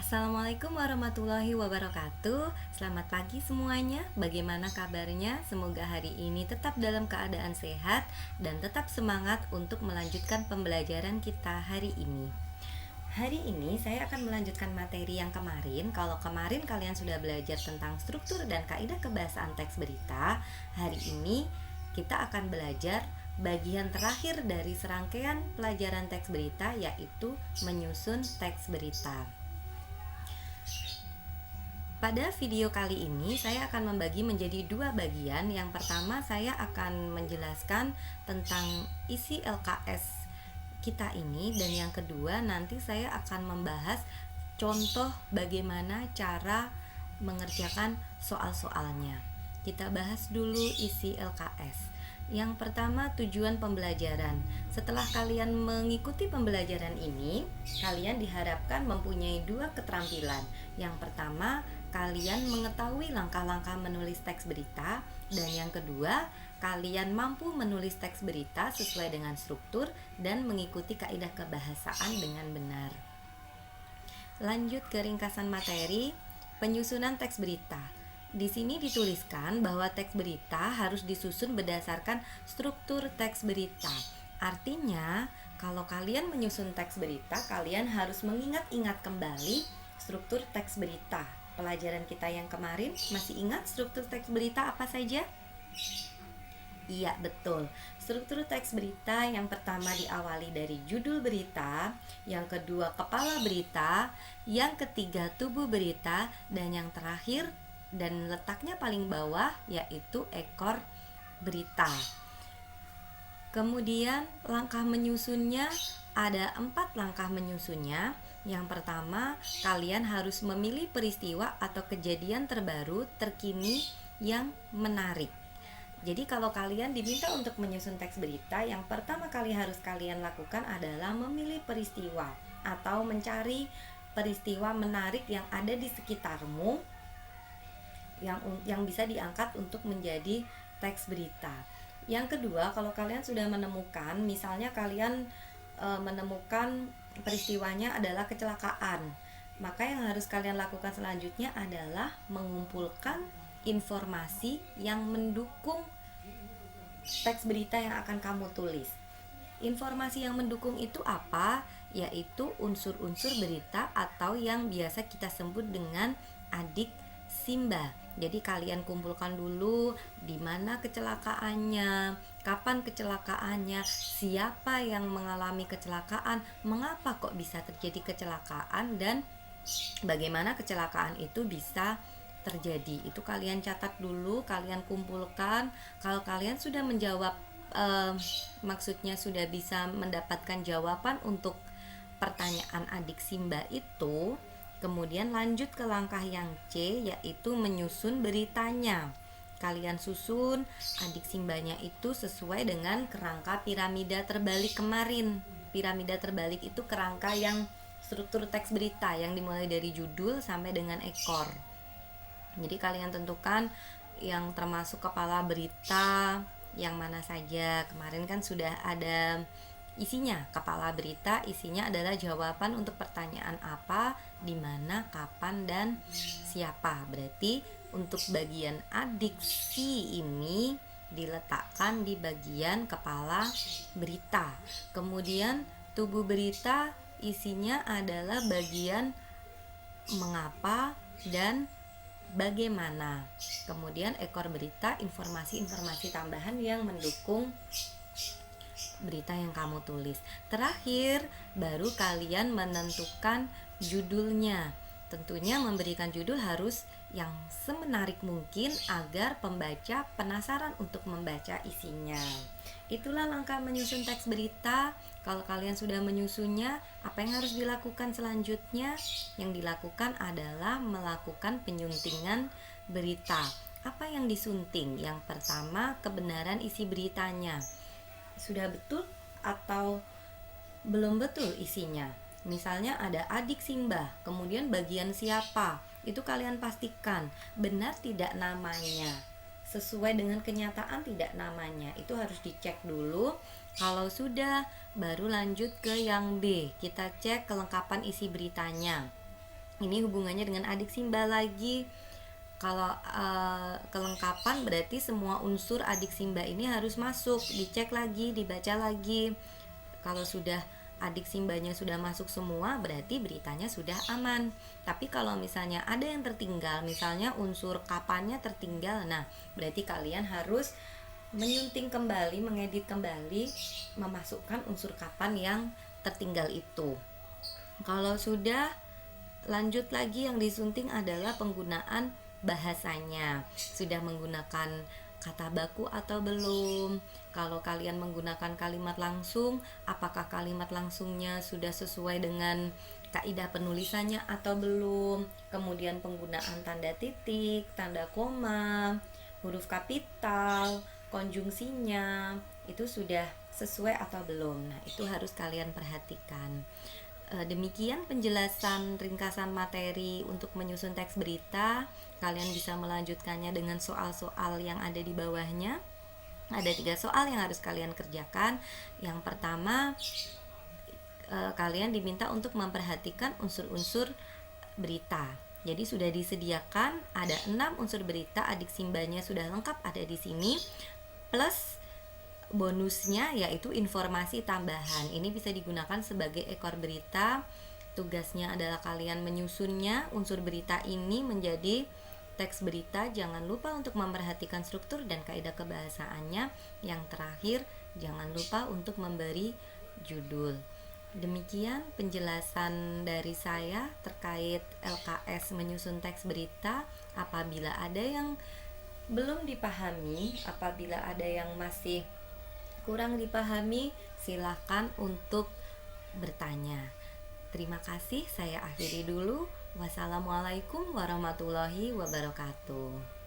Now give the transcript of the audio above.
Assalamualaikum warahmatullahi wabarakatuh. Selamat pagi semuanya. Bagaimana kabarnya? Semoga hari ini tetap dalam keadaan sehat dan tetap semangat untuk melanjutkan pembelajaran kita hari ini. Hari ini saya akan melanjutkan materi yang kemarin. Kalau kemarin kalian sudah belajar tentang struktur dan kaidah kebahasaan teks berita, hari ini kita akan belajar bagian terakhir dari serangkaian pelajaran teks berita, yaitu menyusun teks berita. Pada video kali ini saya akan membagi menjadi dua bagian. Yang pertama saya akan menjelaskan tentang isi LKS kita ini, dan yang kedua nanti saya akan membahas contoh bagaimana cara mengerjakan soal-soalnya. Kita bahas dulu isi LKS. Yang pertama, tujuan pembelajaran. Setelah kalian mengikuti pembelajaran ini, kalian diharapkan mempunyai dua keterampilan. Yang pertama, kalian mengetahui langkah-langkah menulis teks berita, dan yang kedua, kalian mampu menulis teks berita sesuai dengan struktur dan mengikuti kaidah kebahasaan dengan benar. Lanjut ke ringkasan materi, penyusunan teks berita. Di sini dituliskan bahwa teks berita harus disusun berdasarkan struktur teks berita. Artinya, kalau kalian menyusun teks berita, kalian harus mengingat-ingat kembali struktur teks berita. Pelajaran kita yang kemarin, masih ingat struktur teks berita apa saja? Iya, betul. Struktur teks berita yang pertama diawali dari judul berita, yang kedua kepala berita, yang ketiga tubuh berita, dan yang terakhir dan letaknya paling bawah yaitu ekor berita. Kemudian langkah menyusunnya, ada 4 langkah menyusunnya. Yang pertama, kalian harus memilih peristiwa atau kejadian terbaru terkini yang menarik. Jadi kalau kalian diminta untuk menyusun teks berita, yang pertama kali harus kalian lakukan adalah memilih peristiwa atau mencari peristiwa menarik yang ada di sekitarmu yang bisa diangkat untuk menjadi teks berita. Yang kedua, kalau kalian sudah menemukan, misalnya kalian menemukan peristiwanya adalah kecelakaan, maka yang harus kalian lakukan selanjutnya adalah mengumpulkan informasi yang mendukung teks berita yang akan kamu tulis. Informasi yang mendukung itu apa? Yaitu unsur-unsur berita atau yang biasa kita sebut dengan adik Simba. Jadi kalian kumpulkan dulu di mana kecelakaannya, kapan kecelakaannya, siapa yang mengalami kecelakaan, mengapa kok bisa terjadi kecelakaan, dan bagaimana kecelakaan itu bisa terjadi. Itu kalian catat dulu, kalian kumpulkan. Kalau kalian sudah menjawab, maksudnya sudah bisa mendapatkan jawaban untuk pertanyaan adik Simba itu, kemudian lanjut ke langkah yang C, yaitu menyusun beritanya. Kalian susun adik Simbanya itu sesuai dengan kerangka piramida terbalik kemarin. Piramida terbalik itu kerangka yang struktur teks berita yang dimulai dari judul sampai dengan ekor. Jadi kalian tentukan yang termasuk kepala berita yang mana saja. Kemarin kan sudah ada isinya. Kepala berita isinya adalah jawaban untuk pertanyaan apa, di mana, kapan, dan siapa. Berarti untuk bagian adiksi ini diletakkan di bagian kepala berita. Kemudian tubuh berita isinya adalah bagian mengapa dan bagaimana. Kemudian ekor berita, informasi-informasi tambahan yang mendukung berita yang kamu tulis. Terakhir, baru kalian menentukan judulnya. Tentunya memberikan judul harus yang semenarik mungkin agar pembaca penasaran untuk membaca isinya. Itulah langkah menyusun teks berita. Kalau kalian sudah menyusunnya, apa yang harus dilakukan selanjutnya? Yang dilakukan adalah melakukan penyuntingan berita. Apa yang disunting? Yang pertama, kebenaran isi beritanya. Sudah betul atau belum betul isinya? Misalnya ada adik Simba, kemudian bagian siapa, itu kalian pastikan benar tidak namanya, sesuai dengan kenyataan tidak namanya, itu harus dicek dulu. Kalau sudah, baru lanjut ke yang B, kita cek kelengkapan isi beritanya. Ini hubungannya dengan adik Simba lagi. Kalau kelengkapan berarti semua unsur adik Simba ini harus masuk, dicek lagi, dibaca lagi. Kalau sudah adik Simbanya sudah masuk semua, berarti beritanya sudah aman. Tapi kalau misalnya ada yang tertinggal, misalnya unsur kapannya tertinggal, nah berarti kalian harus menyunting kembali, mengedit kembali, memasukkan unsur kapan yang tertinggal itu. Kalau sudah, lanjut lagi, yang disunting adalah penggunaan bahasanya. Sudah menggunakan kata baku atau belum? Kalau kalian menggunakan kalimat langsung, apakah kalimat langsungnya sudah sesuai dengan kaidah penulisannya atau belum? Kemudian penggunaan tanda titik, tanda koma, huruf kapital, konjungsinya itu sudah sesuai atau belum. Nah, itu harus kalian perhatikan. Demikian penjelasan ringkasan materi untuk menyusun teks berita. Kalian bisa melanjutkannya dengan soal-soal yang ada di bawahnya. Ada 3 soal yang harus kalian kerjakan. Yang pertama, kalian diminta untuk memperhatikan unsur-unsur berita. Jadi sudah disediakan ada 6 unsur berita, adik Simbanya sudah lengkap ada di sini. Plus bonusnya yaitu informasi tambahan. Ini bisa digunakan sebagai ekor berita. Tugasnya adalah kalian menyusunnya unsur berita ini menjadi teks berita. Jangan lupa untuk memperhatikan struktur dan kaidah kebahasaannya. Yang terakhir, jangan lupa untuk memberi judul. Demikian penjelasan dari saya terkait LKS menyusun teks berita. Apabila ada yang belum dipahami, apabila ada yang masih kurang dipahami, silakan untuk bertanya. Terima kasih, saya akhiri dulu. Wassalamualaikum warahmatullahi wabarakatuh.